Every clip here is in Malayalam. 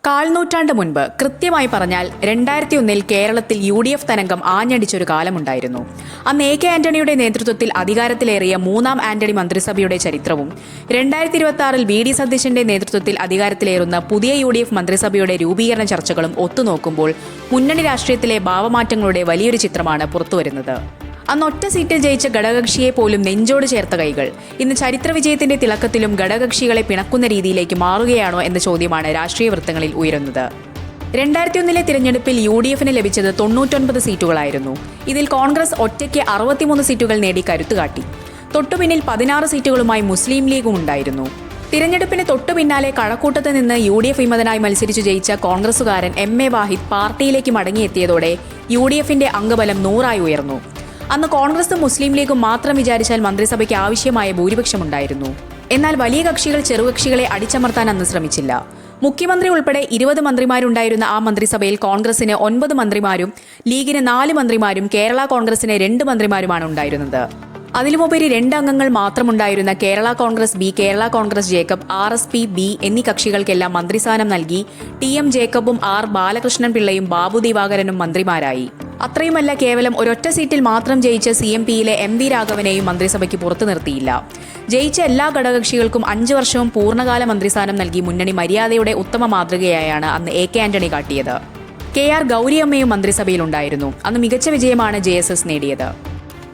കാൽനൂറ്റാണ്ട് മുൻപ്, കൃത്യമായി പറഞ്ഞാൽ 2001 കേരളത്തിൽ UDF തരംഗം ആഞ്ഞടിച്ചൊരു കാലമുണ്ടായിരുന്നു. അന്ന് AK ആന്റണിയുടെ നേതൃത്വത്തിൽ അധികാരത്തിലേറിയ മൂന്നാം ആന്റണി മന്ത്രിസഭയുടെ ചരിത്രവും 2026 VD സതീശന്റെ നേതൃത്വത്തിൽ അധികാരത്തിലേറുന്ന പുതിയ UDF മന്ത്രിസഭയുടെ രൂപീകരണ ചർച്ചകളും ഒത്തുനോക്കുമ്പോൾ മുന്നണി രാഷ്ട്രീയത്തിലെ ഭാവമാറ്റങ്ങളുടെ വലിയൊരു ചിത്രമാണ് പുറത്തുവരുന്നത്. അന്ന് ഒറ്റ സീറ്റിൽ ജയിച്ച ഘടകകക്ഷിയെ പോലും നെഞ്ചോട് ചേർത്ത കൈകൾ ഇന്ന് ചരിത്ര വിജയത്തിന്റെ തിളക്കത്തിലും ഘടകകക്ഷികളെ പിണക്കുന്ന രീതിയിലേക്ക് മാറുകയാണോ എന്ന ചോദ്യമാണ് രാഷ്ട്രീയ വൃത്തങ്ങളിൽ ഉയരുന്നത്. 2001 തിരഞ്ഞെടുപ്പിൽ UDFന് ലഭിച്ചത് 99 സീറ്റുകളായിരുന്നു. ഇതിൽ കോൺഗ്രസ് ഒറ്റയ്ക്ക് 63 സീറ്റുകൾ നേടി കരുത്തുകാട്ടി. തൊട്ടുപിന്നിൽ 16 സീറ്റുകളുമായി മുസ്ലിം ലീഗും ഉണ്ടായിരുന്നു. തിരഞ്ഞെടുപ്പിന് തൊട്ടുപിന്നാലെ കഴക്കൂട്ടത്ത് നിന്ന് UDF വിമതനായി മത്സരിച്ചു ജയിച്ച കോൺഗ്രസുകാരൻ MA വാഹിദ് പാർട്ടിയിലേക്ക് മടങ്ങിയെത്തിയതോടെ UDFന്റെ അംഗബലം 100 ഉയർന്നു. അന്ന് കോൺഗ്രസും മുസ്ലിം ലീഗും മാത്രം വിചാരിച്ചാൽ മന്ത്രിസഭയ്ക്ക് ആവശ്യമായ ഭൂരിപക്ഷമുണ്ടായിരുന്നു. എന്നാൽ വലിയ കക്ഷികൾ ചെറുകക്ഷികളെ അടിച്ചമർത്താൻ അന്ന് ശ്രമിച്ചില്ല. മുഖ്യമന്ത്രി ഉൾപ്പെടെ 20 മന്ത്രിമാരുണ്ടായിരുന്ന ആ മന്ത്രിസഭയിൽ കോൺഗ്രസിന് 9 മന്ത്രിമാരും ലീഗിന് 4 മന്ത്രിമാരും കേരള കോൺഗ്രസിന് 2 മന്ത്രിമാരുമാണ് ഉണ്ടായിരുന്നത്. അതിലുമുപരി 2 അംഗങ്ങൾ മാത്രമുണ്ടായിരുന്ന Kerala Congress B, Kerala Congress Jacob, RSP B എന്നീ കക്ഷികൾക്കെല്ലാം മന്ത്രിസ്ഥാനം നൽകി TM ജേക്കബും R ബാലകൃഷ്ണൻ പിള്ളയും ബാബു ദിവാകരനും മന്ത്രിമാരായി. അത്രയുമല്ല, കേവലം ഒരൊറ്റ സീറ്റിൽ മാത്രം ജയിച്ച CMPയിലെ MV രാഘവനെയും മന്ത്രിസഭയ്ക്ക് പുറത്തു നിർത്തിയില്ല. ജയിച്ച എല്ലാ ഘടകകക്ഷികൾക്കും 5 വർഷവും പൂർണ്ണകാല മന്ത്രിസ്ഥാനം നൽകി മുന്നണി മര്യാദയുടെ ഉത്തമ മാതൃകയായാണ് അന്ന് AK ആന്റണി കാട്ടിയത്. KR ഗൗരിയമ്മയും മന്ത്രിസഭയിലുണ്ടായിരുന്നു. അന്ന് മികച്ച വിജയമാണ് JSS നേടിയത്.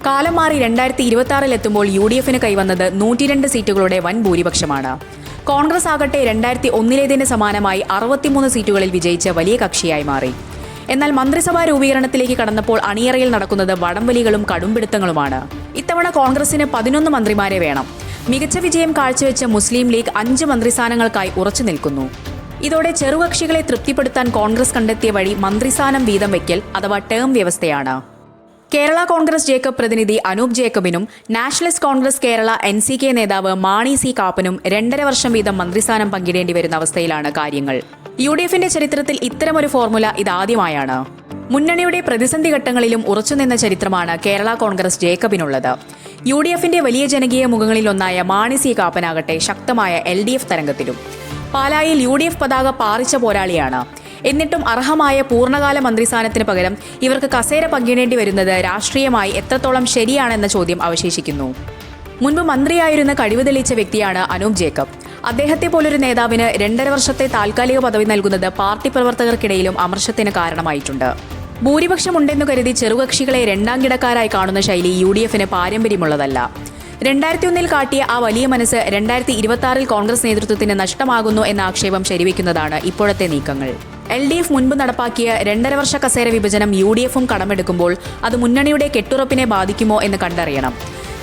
കാലം മാറി 2026 എത്തുമ്പോൾ UDFന് കൈവന്നത് 102 സീറ്റുകളുടെ വൻ ഭൂരിപക്ഷമാണ്. കോൺഗ്രസ് ആകട്ടെ 2001 സമാനമായി 63 സീറ്റുകളിൽ വിജയിച്ച വലിയ കക്ഷിയായി മാറി. എന്നാൽ മന്ത്രിസഭാ രൂപീകരണത്തിലേക്ക് കടന്നപ്പോൾ അണിയറയിൽ നടക്കുന്നത് വടംവലികളും കടുംപിടുത്തങ്ങളുമാണ്. ഇത്തവണ കോൺഗ്രസിന് 11 മന്ത്രിമാരെ വേണം. മികച്ച വിജയം കാഴ്ചവെച്ച മുസ്ലിം ലീഗ് 5 മന്ത്രിസ്ഥാനങ്ങൾക്കായി ഉറച്ചു നിൽക്കുന്നു. ഇതോടെ ചെറുകക്ഷികളെ തൃപ്തിപ്പെടുത്താൻ കോൺഗ്രസ് കണ്ടെത്തിയ വഴി മന്ത്രിസ്ഥാനം വീതം വയ്ക്കൽ അഥവാ ടേം വ്യവസ്ഥയാണ്. കേരള കോൺഗ്രസ് ജേക്കബ് പ്രതിനിധി അനൂപ് ജേക്കബിനും നാഷണലിസ്റ്റ് കോൺഗ്രസ് കേരള NCK നേതാവ് മാണി C കാപ്പനും 2.5 വർഷം വീതം മന്ത്രിസ്ഥാനം പങ്കിടേണ്ടി വരുന്ന അവസ്ഥയിലാണ് കാര്യങ്ങൾ. UDFന്റെ ചരിത്രത്തിൽ ഇത്തരമൊരു ഫോർമുല ഇതാദ്യമായാണ്. മുന്നണിയുടെ പ്രതിസന്ധി ഘട്ടങ്ങളിലും ഉറച്ചുനിന്ന ചരിത്രമാണ് കേരള കോൺഗ്രസ് ജേക്കബിനുള്ളത്. UDFന്റെ വലിയ ജനകീയ മുഖങ്ങളിലൊന്നായ മാണി C കാപ്പനാകട്ടെ ശക്തമായ LDF തരംഗത്തിലും. പാലായിൽ UDF പതാക പാറിച്ച പോരാളിയാണ്. എന്നിട്ടും അർഹമായ പൂർണ്ണകാല മന്ത്രിസ്ഥാനത്തിന് പകരം ഇവർക്ക് കസേര പങ്കിടേണ്ടി വരുന്നത് രാഷ്ട്രീയമായി എത്രത്തോളം ശരിയാണെന്ന ചോദ്യം അവശേഷിക്കുന്നു. മുൻപ് മന്ത്രിയായിരുന്ന കഴിവ് തെളിയിച്ച വ്യക്തിയാണ് അനൂപ് ജേക്കബ്. അദ്ദേഹത്തെ പോലൊരു നേതാവിന് 2.5 വർഷത്തെ താൽക്കാലിക പദവി നൽകുന്നത് പാർട്ടി പ്രവർത്തകർക്കിടയിലും അമർഷത്തിന് കാരണമായിട്ടുണ്ട്. ഭൂരിപക്ഷമുണ്ടെന്നു കരുതി ചെറുകക്ഷികളെ രണ്ടാം കിടക്കാരായി കാണുന്ന ശൈലി UDFന് പാരമ്പര്യമുള്ളതല്ല. 2001 കാട്ടിയ ആ വലിയ മനസ്സ് 2026 കോൺഗ്രസ് നേതൃത്വത്തിന് നഷ്ടമാകുന്നു എന്ന ആക്ഷേപം ശരിവെക്കുന്നതാണ് ഇപ്പോഴത്തെ നീക്കങ്ങൾ. LDF മുൻപ് നടപ്പാക്കിയ 2.5 വർഷ കസേര വിഭജനം UDFും കടമെടുക്കുമ്പോൾ അത് മുന്നണിയുടെ കെട്ടുറപ്പിനെ ബാധിക്കുമോ എന്ന് കണ്ടറിയണം.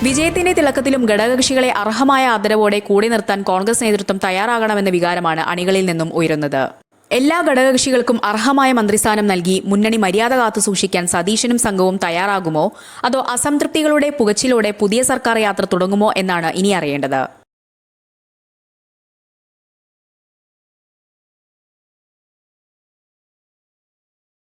വിജയത്തിന്റെ തിളക്കത്തിലും ഘടകകക്ഷികളെ അർഹമായ ആദരവോടെ കൂടെ നിർത്താൻ കോൺഗ്രസ് നേതൃത്വം തയ്യാറാകണമെന്ന വികാരമാണ് അണികളിൽ നിന്നും ഉയരുന്നത്. എല്ലാ ഘടകകക്ഷികൾക്കും അർഹമായ മന്ത്രിസ്ഥാനം നൽകി മുന്നണി മര്യാദ കാത്തുസൂക്ഷിക്കാൻ സതീശനും സംഘവും തയ്യാറാകുമോ, അതോ അസംതൃപ്തികളുടെ പുകച്ചിലൂടെ പുതിയ സർക്കാർ യാത്ര തുടങ്ങുമോ എന്നാണ് ഇനി അറിയേണ്ടത്.